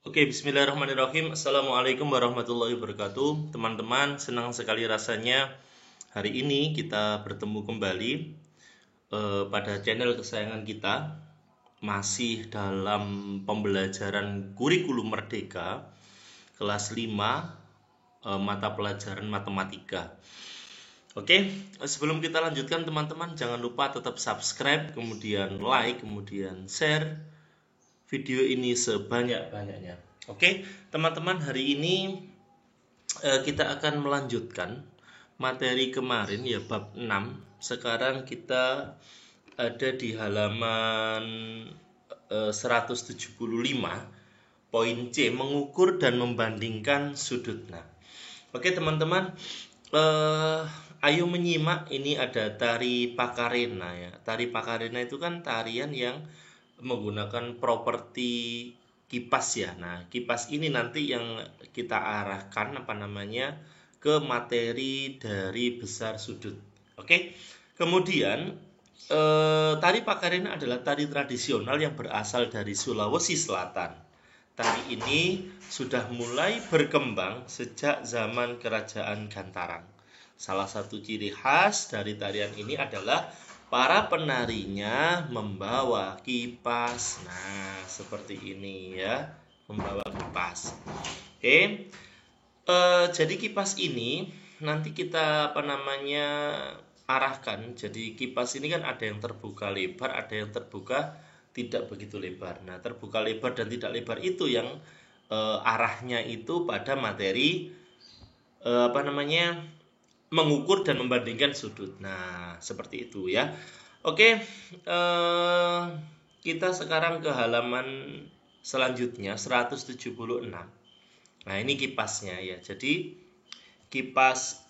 Oke, bismillahirrahmanirrahim. Assalamualaikum warahmatullahi wabarakatuh. Teman-teman, senang sekali rasanya hari ini kita bertemu kembali pada channel kesayangan kita. Masih dalam pembelajaran kurikulum merdeka kelas 5 mata pelajaran matematika. Oke, sebelum kita lanjutkan teman-teman, jangan lupa tetap subscribe, kemudian like, kemudian share video ini sebanyak-banyaknya. Oke, teman-teman, hari ini kita akan melanjutkan materi kemarin ya, bab 6. Sekarang kita ada di halaman 175, poin C, mengukur dan membandingkan sudut. Nah, oke teman-teman, ayo menyimak. Ini ada tari Pakarena ya. Tari Pakarena itu kan tarian yang menggunakan properti kipas ya. Nah, kipas ini nanti yang kita arahkan ke materi dari besar sudut. Oke. Kemudian tari Pakarena adalah tari tradisional yang berasal dari Sulawesi Selatan. Tari ini sudah mulai berkembang sejak zaman Kerajaan Gantaran. Salah satu ciri khas dari tarian ini adalah para penarinya membawa kipas. Nah, seperti ini ya, membawa kipas. Oke. Jadi kipas ini nanti kita arahkan. Jadi kipas ini kan ada yang terbuka lebar, ada yang terbuka tidak begitu lebar. Nah, terbuka lebar dan tidak lebar itu yang arahnya itu pada materi mengukur dan membandingkan sudut. Nah, seperti itu ya. Oke, kita sekarang ke halaman selanjutnya 176. Nah, ini kipasnya ya. Jadi kipas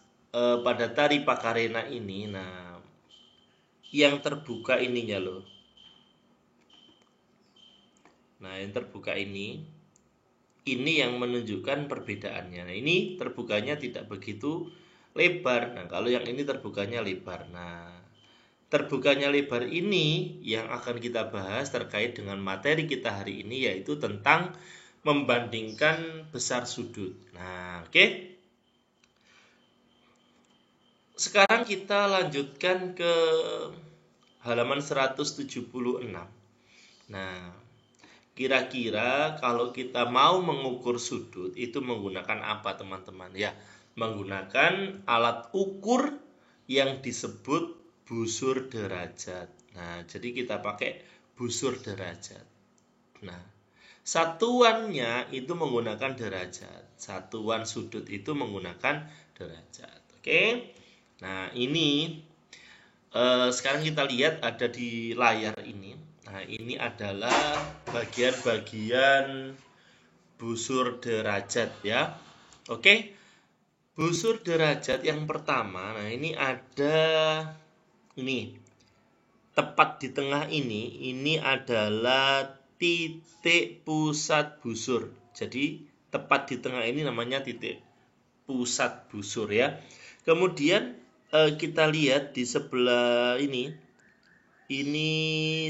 pada tari Pakarena ini, nah yang terbuka ininya loh. Nah, yang terbuka ini yang menunjukkan perbedaannya. Nah, ini terbukanya tidak begitu lebar. Nah, kalau yang ini terbukanya lebar. Nah, terbukanya lebar ini yang akan kita bahas terkait dengan materi kita hari ini, yaitu tentang membandingkan besar sudut. Nah, oke. Sekarang kita lanjutkan ke halaman 176. Nah, kira-kira kalau kita mau mengukur sudut itu menggunakan apa, teman-teman? Ya, menggunakan alat ukur yang disebut busur derajat. Nah, jadi kita pakai busur derajat. Nah, satuannya itu menggunakan derajat. Satuan sudut itu menggunakan derajat. Oke. Nah, ini sekarang kita lihat ada di layar ini. Nah, ini adalah bagian-bagian busur derajat ya. Oke. Busur derajat yang pertama, nah ini ada ini. Tepat di tengah ini adalah titik pusat busur. Jadi tepat di tengah ini namanya titik pusat busur ya. Kemudian kita lihat di sebelah ini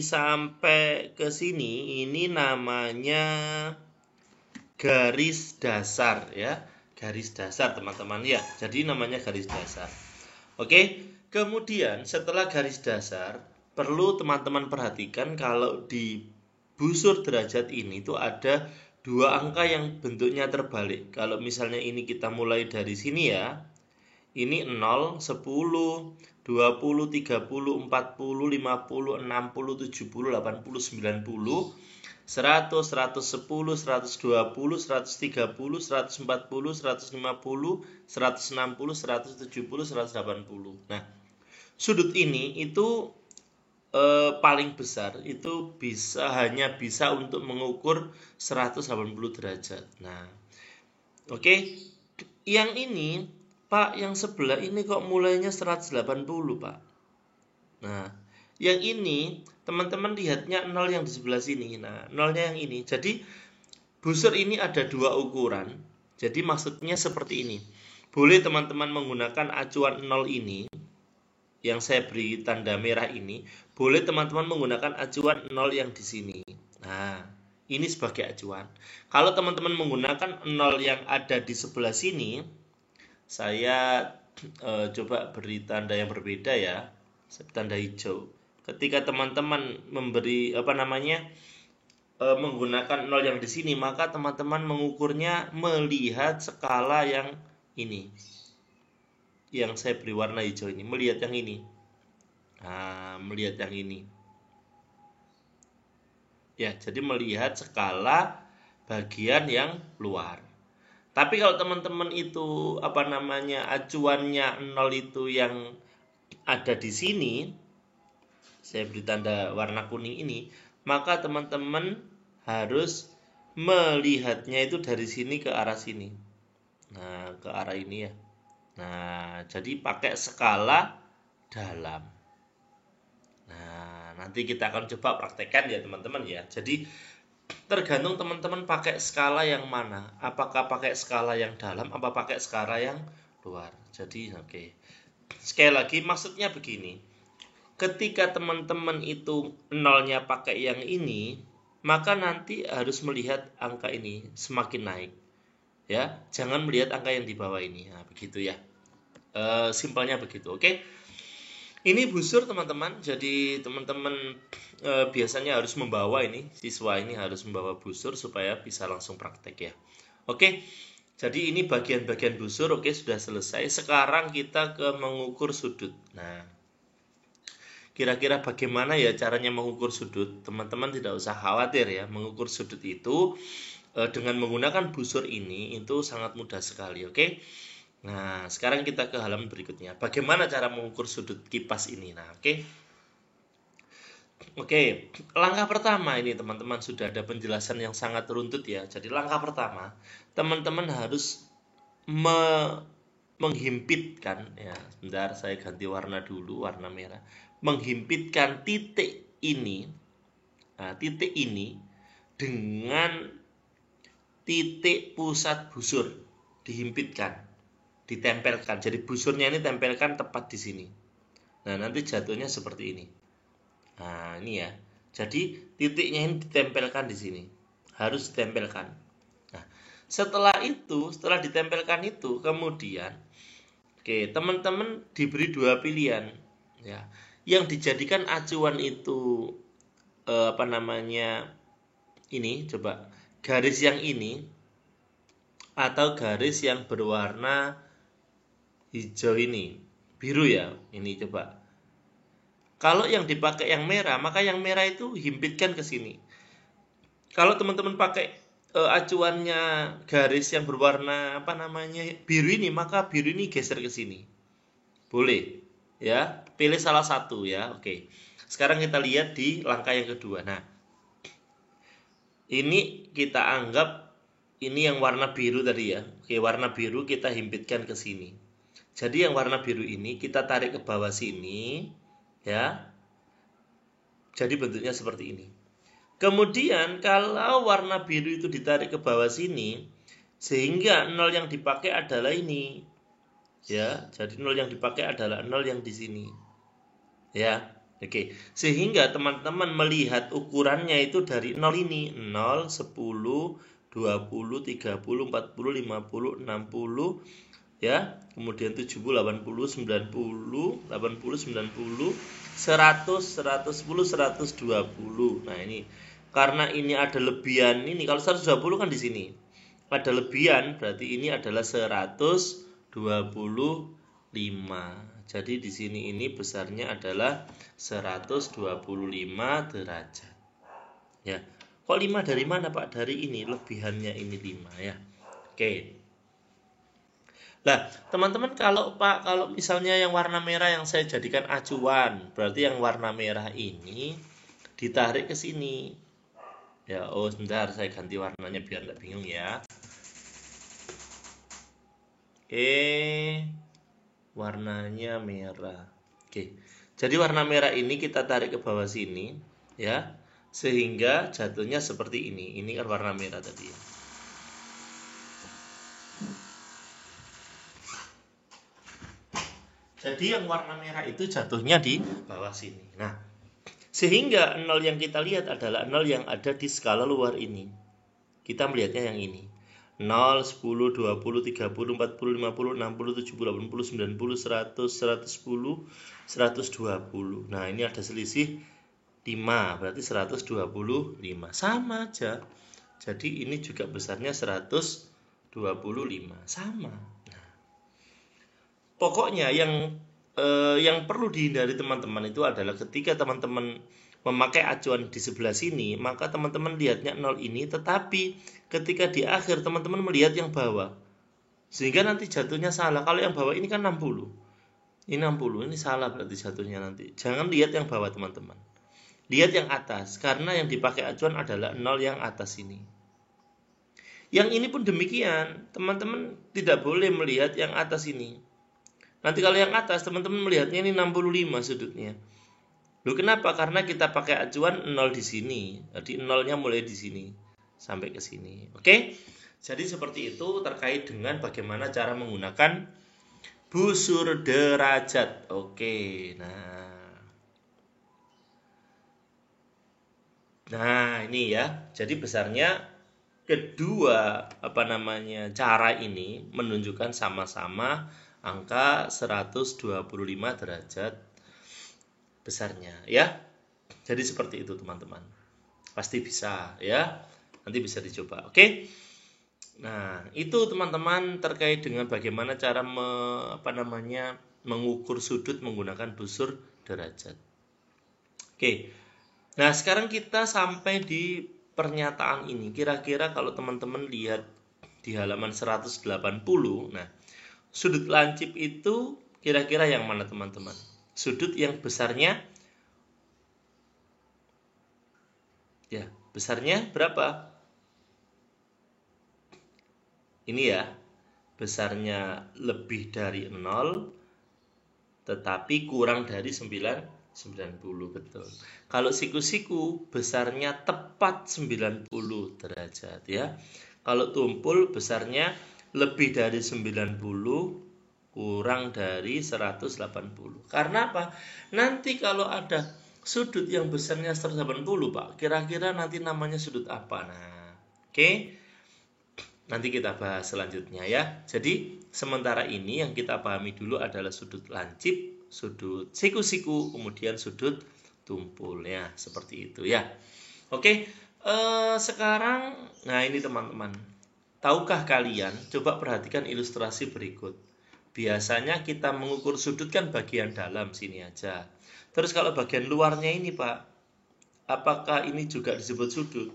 sampai ke sini, ini namanya garis dasar ya. Garis dasar teman-teman ya. Jadi namanya garis dasar. Oke. Kemudian setelah garis dasar, perlu teman-teman perhatikan kalau di busur derajat ini itu ada dua angka yang bentuknya terbalik. Kalau misalnya ini kita mulai dari sini ya, ini 0, 10, 20, 30, 40, 50, 60, 70, 80, 90, 100, 110, 120, 130, 140, 150, 160, 170, 180. Nah, sudut ini itu paling besar itu hanya bisa untuk mengukur 180 derajat. Nah, oke. Yang ini, Pak, yang sebelah ini kok mulainya 180, Pak. Nah, yang ini teman-teman lihatnya 0 yang di sebelah sini. Nah, 0-nya yang ini. Jadi busur ini ada dua ukuran. Jadi maksudnya seperti ini. Boleh teman-teman menggunakan acuan 0 ini yang saya beri tanda merah ini, boleh teman-teman menggunakan acuan 0 yang di sini. Nah, Ini sebagai acuan. Kalau teman-teman menggunakan 0 yang ada di sebelah sini, saya coba beri tanda yang berbeda ya, tanda hijau. Ketika teman-teman memberi menggunakan 0 yang di sini, maka teman-teman mengukurnya melihat skala yang ini. Yang saya beri warna hijau ini, melihat yang ini. Nah, melihat yang ini. Ya, jadi melihat skala bagian yang luar. Tapi kalau teman-teman itu acuannya 0 itu yang ada di sini, saya beri tanda warna kuning ini, maka teman-teman harus melihatnya itu dari sini ke arah sini. Nah, ke arah ini ya. Nah, jadi pakai skala dalam. Nah, nanti kita akan coba praktekkan ya teman-teman ya. Jadi tergantung teman-teman pakai skala yang mana. Apakah pakai skala yang dalam, apa pakai skala yang luar. Jadi oke. Sekali lagi maksudnya begini. Ketika teman-teman itu 0-nya pakai yang ini, maka nanti harus melihat angka ini semakin naik. Ya, jangan melihat angka yang di bawah ini. Nah, begitu ya. Simpelnya begitu, oke? Ini busur teman-teman, jadi teman-teman biasanya harus membawa ini, siswa ini harus membawa busur supaya bisa langsung praktek ya. Oke, jadi ini bagian-bagian busur, oke sudah selesai. Sekarang kita ke mengukur sudut. Nah, kira-kira bagaimana ya caranya mengukur sudut? Teman-teman tidak usah khawatir ya, mengukur sudut itu dengan menggunakan busur ini itu sangat mudah sekali, oke? Nah, sekarang kita ke halaman berikutnya. Bagaimana cara mengukur sudut kipas ini? Nah, Oke, langkah pertama ini teman-teman sudah ada penjelasan yang sangat runtut ya. Jadi langkah pertama, teman-teman harus menghimpitkan ya. Sebentar saya ganti warna dulu, warna merah. Menghimpitkan titik ini. Nah, titik ini dengan titik pusat busur dihimpitkan. Ditempelkan. Jadi busurnya ini tempelkan tepat di sini. Nah, nanti jatuhnya seperti ini. Nah, ini ya. Jadi titiknya ini ditempelkan di sini. Harus ditempelkan. Nah, setelah ditempelkan itu, kemudian teman-teman diberi dua pilihan ya. Yang dijadikan acuan itu ini coba garis yang ini atau garis yang berwarna hijau ini, biru ya, ini coba. Kalau yang dipakai yang merah, maka yang merah itu himpitkan ke sini. Kalau teman-teman pakai acuannya garis yang berwarna biru ini, maka biru ini geser ke sini. Boleh, ya. Pilih salah satu ya. Oke. Sekarang kita lihat di langkah yang kedua. Nah, ini kita anggap ini yang warna biru tadi ya. Oke, warna biru kita himpitkan ke sini. Jadi yang warna biru ini kita tarik ke bawah sini ya. Jadi bentuknya seperti ini. Kemudian kalau warna biru itu ditarik ke bawah sini sehingga 0 yang dipakai adalah ini. Ya, jadi 0 yang dipakai adalah 0 yang di sini. Ya. Oke. Sehingga teman-teman melihat ukurannya itu dari 0 ini, 0, 10, 20, 30, 40, 50, 60 ya, kemudian 70, 80, 90, 80, 90, 100, 110, 120. Nah, ini karena ini ada lebihan ini, kalau 120 kan di sini. Ada lebihan, berarti ini adalah 125. Jadi di sini ini besarnya adalah 125 derajat. Ya. Kok 5 dari mana, Pak? Dari ini, lebihannya ini 5 ya. Oke. Nah, teman-teman kalau misalnya yang warna merah yang saya jadikan acuan, berarti yang warna merah ini ditarik ke sini. Ya, sebentar saya ganti warnanya biar nggak bingung ya. Warnanya merah. Jadi warna merah ini kita tarik ke bawah sini, ya, sehingga jatuhnya seperti ini. Ini kan warna merah tadi ya. Jadi yang warna merah itu jatuhnya di bawah sini. Nah, Sehingga 0 yang kita lihat adalah 0 yang ada di skala luar ini. Kita melihatnya yang ini. 0, 10, 20, 30, 40, 50, 60, 70, 80, 90, 100, 110, 120. Nah, ini ada selisih 5, berarti 125. Sama aja. Jadi ini juga besarnya 125. Sama. Nah, pokoknya yang perlu dihindari teman-teman itu adalah ketika teman-teman memakai acuan di sebelah sini, maka teman-teman lihatnya 0 ini, tetapi ketika di akhir teman-teman melihat yang bawah, sehingga nanti jatuhnya salah. Kalau yang bawah ini kan 60, ini 60, ini salah berarti jatuhnya nanti. Jangan lihat yang bawah teman-teman, lihat yang atas, karena yang dipakai acuan adalah 0 yang atas ini. Yang ini pun demikian, teman-teman tidak boleh melihat yang atas ini. Nanti kalau yang atas teman-teman melihatnya ini 65 sudutnya. Loh, kenapa? Karena kita pakai acuan 0 di sini. Jadi 0-nya mulai di sini sampai ke sini. Oke? Jadi seperti itu terkait dengan bagaimana cara menggunakan busur derajat. Oke. Nah, ini ya. Jadi besarnya kedua cara ini menunjukkan sama-sama angka 125 derajat besarnya ya. Jadi seperti itu teman-teman. Pasti bisa ya. Nanti bisa dicoba. Oke. Nah, itu teman-teman terkait dengan bagaimana cara mengukur sudut menggunakan busur derajat. Oke. Nah, sekarang kita sampai di pernyataan ini. Kira-kira kalau teman-teman lihat di halaman 180, nah, sudut lancip itu kira-kira yang mana teman-teman? Sudut yang besarnya besarnya berapa? Ini ya, besarnya lebih dari 0 tetapi kurang dari 90, betul. Kalau siku-siku besarnya tepat 90 derajat ya. Kalau tumpul besarnya lebih dari 90 kurang dari 180. Karena apa? Nanti kalau ada sudut yang besarnya 180, Pak, kira-kira nanti namanya sudut apa? Nah, oke. Nanti kita bahas selanjutnya ya. Jadi sementara ini yang kita pahami dulu adalah sudut lancip, sudut siku-siku, kemudian sudut tumpul ya, seperti itu ya. Oke, sekarang nah ini teman-teman. Tahukah kalian? Coba perhatikan ilustrasi berikut. Biasanya kita mengukur sudut kan bagian dalam sini aja. Terus kalau bagian luarnya ini, Pak, apakah ini juga disebut sudut?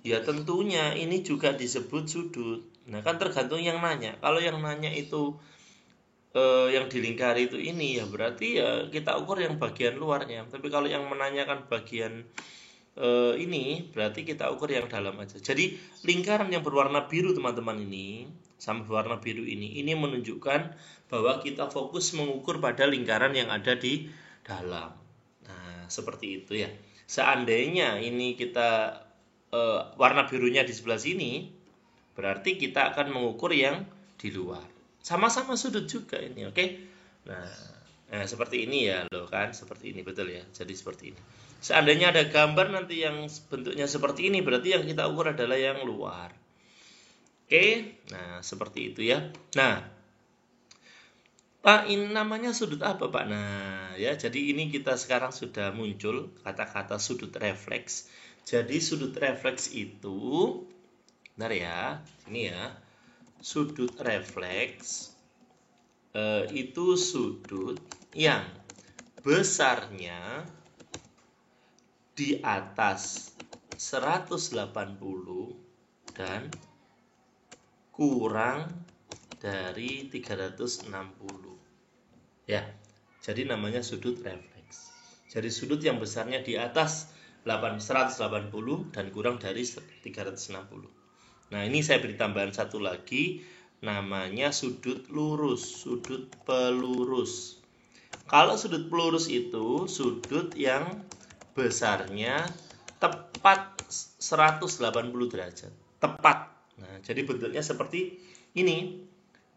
Ya tentunya ini juga disebut sudut. Nah kan tergantung yang nanya. Kalau yang nanya itu yang dilingkari itu ini, ya berarti ya kita ukur yang bagian luarnya. Tapi kalau yang menanyakan bagian ini, berarti kita ukur yang dalam aja. Jadi lingkaran yang berwarna biru teman-teman ini sama berwarna biru ini menunjukkan bahwa kita fokus mengukur pada lingkaran yang ada di dalam. Nah seperti itu ya. Seandainya ini kita warna birunya di sebelah sini, berarti kita akan mengukur yang di luar. Sama-sama sudut juga ini, oke? Nah, seperti ini ya, loh kan, seperti ini, betul ya. Jadi seperti ini. Seandainya ada gambar nanti yang bentuknya seperti ini, berarti yang kita ukur adalah yang luar. Oke? Nah, seperti itu ya. Nah, Pak, ini namanya sudut apa, Pak? Nah, ya, jadi ini kita sekarang sudah muncul kata-kata sudut refleks. Jadi sudut refleks itu, bentar ya, ini ya, sudut refleks itu sudut yang besarnya di atas 180 dan kurang dari 360. Ya, jadi namanya sudut refleks. Jadi sudut yang besarnya di atas 180 dan kurang dari 360. Nah ini saya beri tambahan satu lagi, namanya sudut lurus, sudut pelurus. Kalau sudut pelurus itu sudut yang besarnya tepat 180 derajat, tepat. Nah jadi bentuknya seperti ini.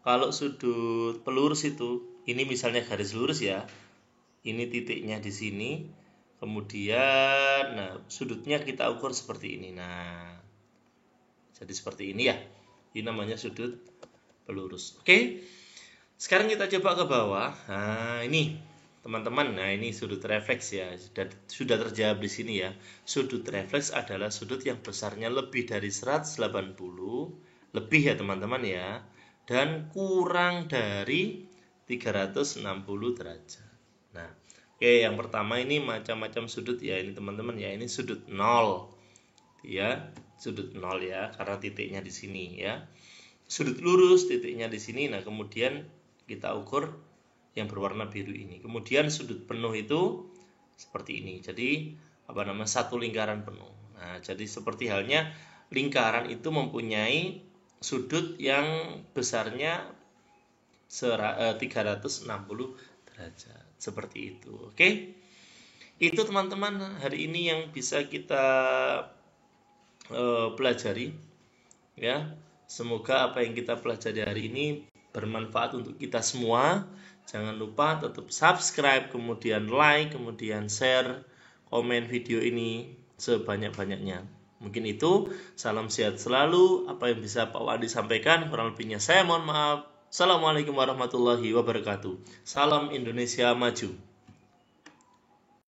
Kalau sudut pelurus itu, ini misalnya garis lurus ya, ini titiknya di sini, Kemudian sudutnya kita ukur seperti ini. Nah, jadi seperti ini ya. Ini namanya sudut pelurus. Oke. Sekarang kita coba ke bawah. Nah, ini teman-teman. Nah, ini sudut refleks ya. Sudah terjawab di sini ya. Sudut refleks adalah sudut yang besarnya lebih dari 180, lebih ya teman-teman ya, dan kurang dari 360 derajat. Nah, oke, yang pertama ini macam-macam sudut ya ini teman-teman ya. Ini sudut 0. Ya, sudut 0 ya, karena titiknya di sini ya. Sudut lurus, titiknya di sini. Nah, kemudian kita ukur yang berwarna biru ini. Kemudian sudut penuh itu seperti ini. Jadi satu lingkaran penuh. Nah, jadi seperti halnya lingkaran itu mempunyai sudut yang besarnya 360 derajat. Seperti itu. Oke. Itu teman-teman hari ini yang bisa kita pelajari ya. Semoga apa yang kita pelajari hari ini bermanfaat untuk kita semua. Jangan lupa tetap subscribe, kemudian like, kemudian share, komen video ini sebanyak-banyaknya. Mungkin itu, salam sehat selalu. Apa yang bisa Pak Wadi sampaikan, kurang lebihnya saya mohon maaf. Assalamualaikum warahmatullahi wabarakatuh. Salam Indonesia Maju.